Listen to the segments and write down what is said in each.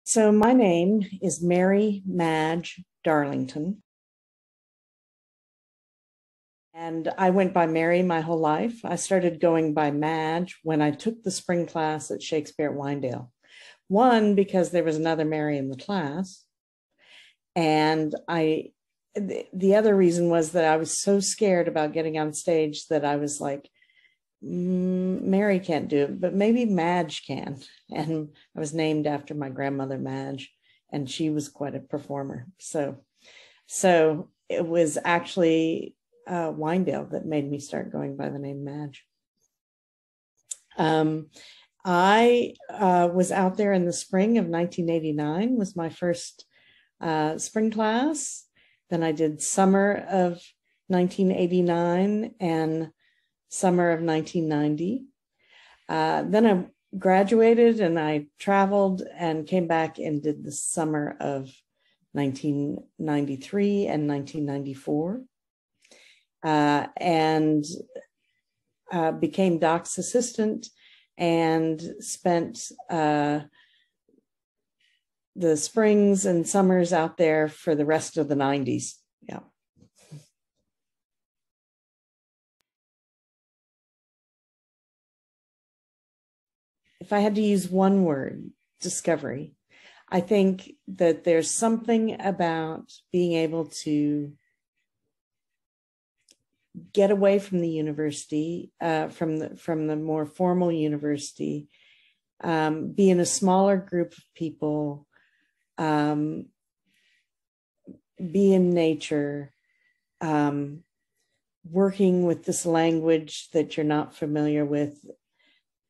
So my name is Mary Madge Darlington. And I went by Mary my whole life. I started going by Madge when I took the spring class at Shakespeare at Winedale. One, because there was another Mary in the class. And the other reason was that I was so scared about getting on stage that I was like, Mary can't do it, but maybe Madge can. And I was named after my grandmother, Madge, and she was quite a performer. So it was actually Winedale that made me start going by the name Madge. I was out there in the spring of 1989, was my first spring class. Then I did summer of 1989 and summer of 1990. Then I graduated and I traveled and came back and did the summer of 1993 and 1994. And became Doc's assistant and spent the springs and summers out there for the rest of the 90s. Yeah. If I had to use one word, discovery. I think that there's something about being able to get away from the university, from the more formal university, be in a smaller group of people, be in nature, working with this language that you're not familiar with.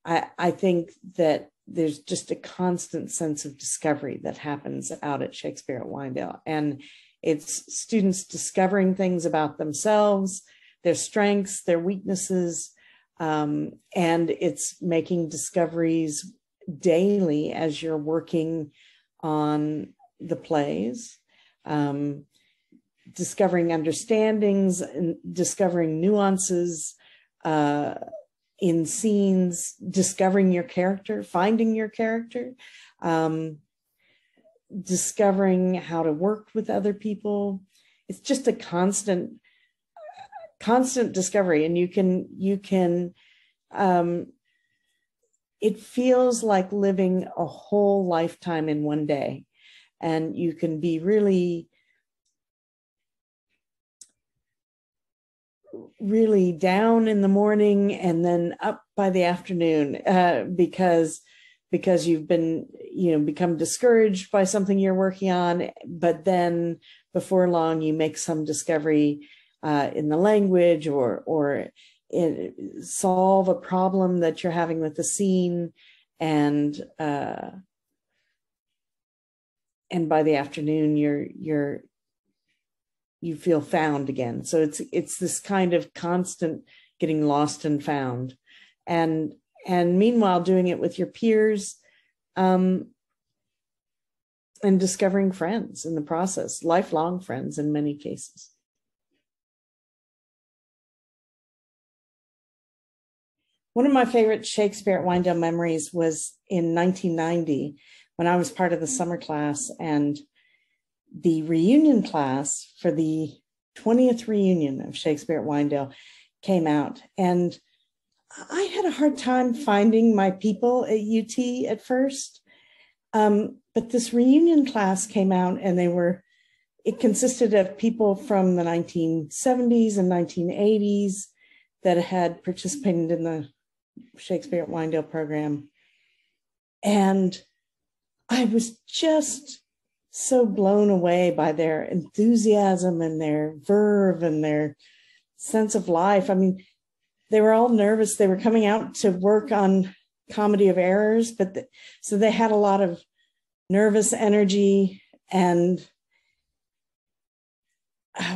I think that there's just a constant sense of discovery that happens out at Shakespeare at Winedale. And it's students discovering things about themselves, their strengths, their weaknesses, and it's making discoveries daily as you're working on the plays, discovering understandings and discovering nuances in scenes, discovering your character, finding your character, discovering how to work with other people. It's just a constant discovery, and you can it feels like living a whole lifetime in one day, and you can be really down in the morning and then up by the afternoon because you've been become discouraged by something you're working on, but then before long you make some discovery in the language or solve a problem that you're having with the scene, and by the afternoon you feel found again. So it's this kind of constant getting lost and found, and meanwhile doing it with your peers, and discovering friends in the process, lifelong friends in many cases. One of my favorite Shakespeare at Winedale memories was in 1990 when I was part of the summer class, and the reunion class for the 20th reunion of Shakespeare at Winedale came out. And I had a hard time finding my people at UT at first. But this reunion class came out, and it consisted of people from the 1970s and 1980s that had participated in the Shakespeare at Winedale program. And I was just so blown away by their enthusiasm and their verve and their sense of life. I mean, they were all nervous. They were coming out to work on Comedy of Errors, so they had a lot of nervous energy,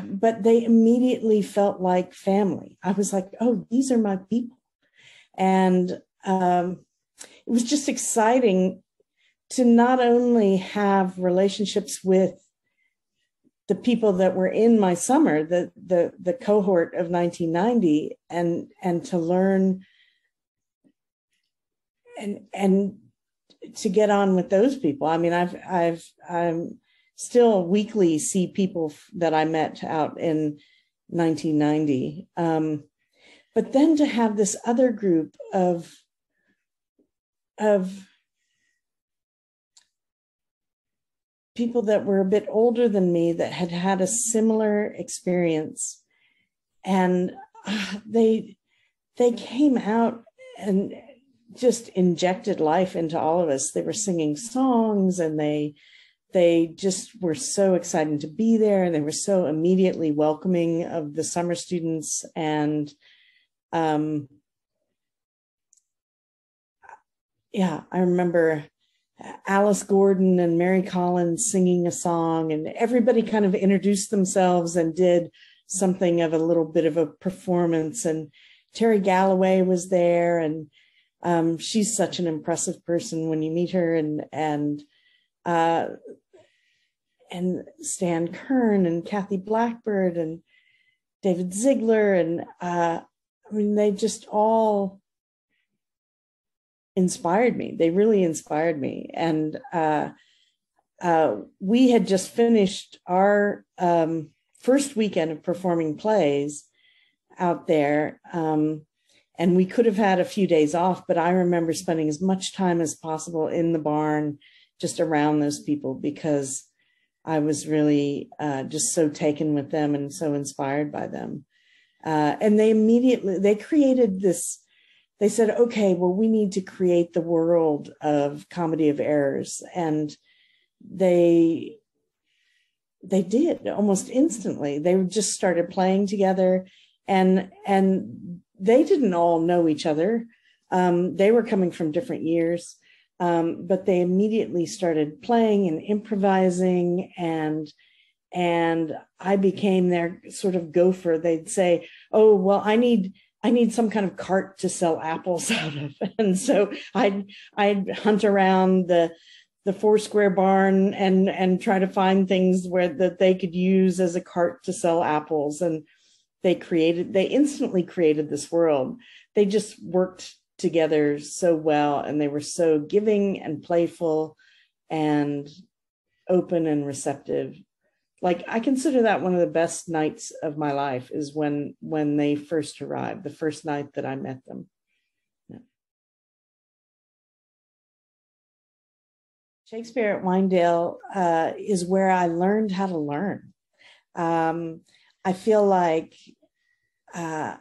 but they immediately felt like family. I was like, oh, these are my people. And it was just exciting to not only have relationships with the people that were in my summer, the cohort of 1990, and to learn and to get on with those people. I mean, I'm still weekly see people that I met out in 1990. But then to have this other group of people that were a bit older than me that had had a similar experience, and they came out and just injected life into all of us. They were singing songs, and they just were so excited to be there, and they were so immediately welcoming of the summer students. And yeah, I remember Alice Gordon and Mary Collins singing a song, and everybody kind of introduced themselves and did something of a little bit of a performance. And Terry Galloway was there, and she's such an impressive person when you meet her, and Stan Kern and Kathy Blackbird and David Ziegler, and I mean, they just all inspired me. They really inspired me. And we had just finished our first weekend of performing plays out there. And we could have had a few days off, but I remember spending as much time as possible in the barn, just around those people, because I was really just so taken with them and so inspired by them. And they created this. They said, okay, well, we need to create the world of Comedy of Errors. And they did almost instantly. They just started playing together, and they didn't all know each other. They were coming from different years, but they immediately started playing and improvising, and I became their sort of gopher. They'd say, oh, well, I need some kind of cart to sell apples out of. And so I'd hunt around the Foursquare barn and try to find things that they could use as a cart to sell apples. And they instantly created this world. They just worked together so well, and they were so giving and playful and open and receptive. Like, I consider that one of the best nights of my life is when they first arrived, the first night that I met them. Yeah. Shakespeare at Winedale is where I learned how to learn. I feel like, I'd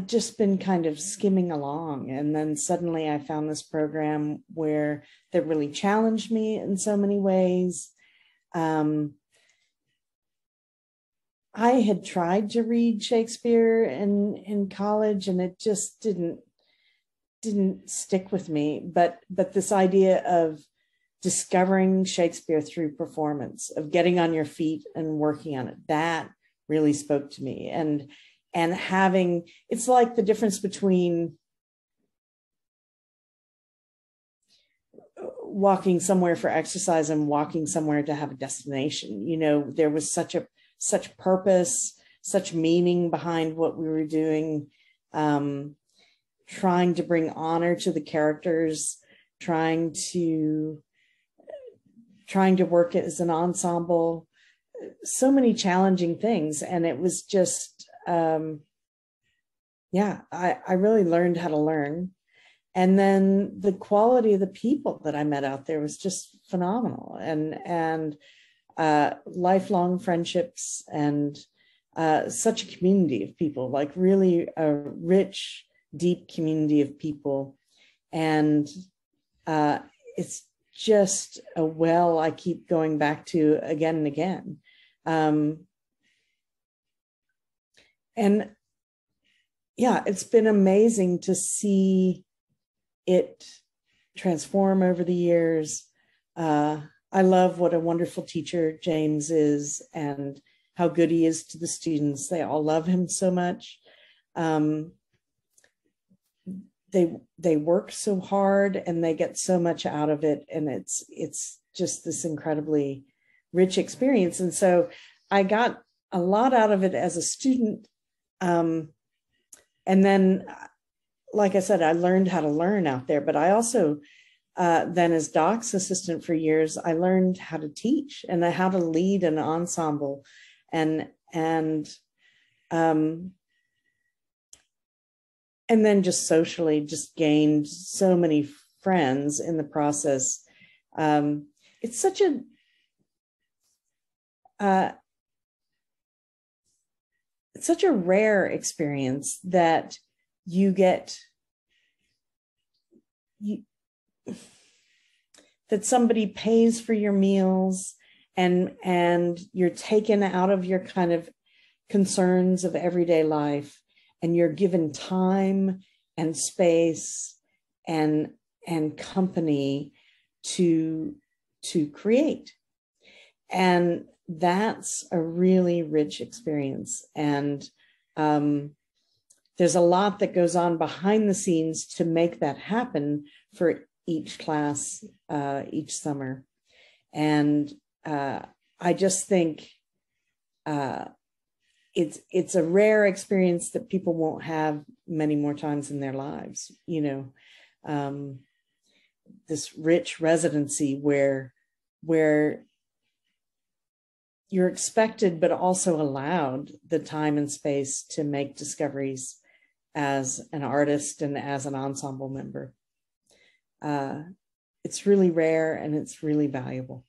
just been kind of skimming along, and then suddenly I found this program that really challenged me in so many ways. I had tried to read Shakespeare in college, and it just didn't stick with me. But this idea of discovering Shakespeare through performance, of getting on your feet and working on it, that really spoke to me. And having, it's like the difference between walking somewhere for exercise and walking somewhere to have a destination. You know, there was such purpose, such meaning behind what we were doing, trying to bring honor to the characters, trying to work as an ensemble, so many challenging things. And it was just, I really learned how to learn. And then the quality of the people that I met out there was just phenomenal, and lifelong friendships, and such a community of people, like really a rich, deep community of people. And it's just a well I keep going back to again and again. And yeah, it's been amazing to see it transform over the years. I love what a wonderful teacher James is, and how good he is to the students. They all love him so much. They work so hard, and they get so much out of it, and it's just this incredibly rich experience. And so I got a lot out of it as a student, and then, like I said, I learned how to learn out there, but I also then as Doc's assistant for years, I learned how to teach and how to lead an ensemble, and then just socially just gained so many friends in the process. It's such a it's such a rare experience that you get that somebody pays for your meals, and you're taken out of your kind of concerns of everyday life, and you're given time and space and company to create. And that's a really rich experience. And there's a lot that goes on behind the scenes to make that happen for each class each summer. And I just think it's a rare experience that people won't have many more times in their lives. You know, this rich residency where you're expected, but also allowed the time and space to make discoveries as an artist and as an ensemble member. It's really rare and it's really valuable.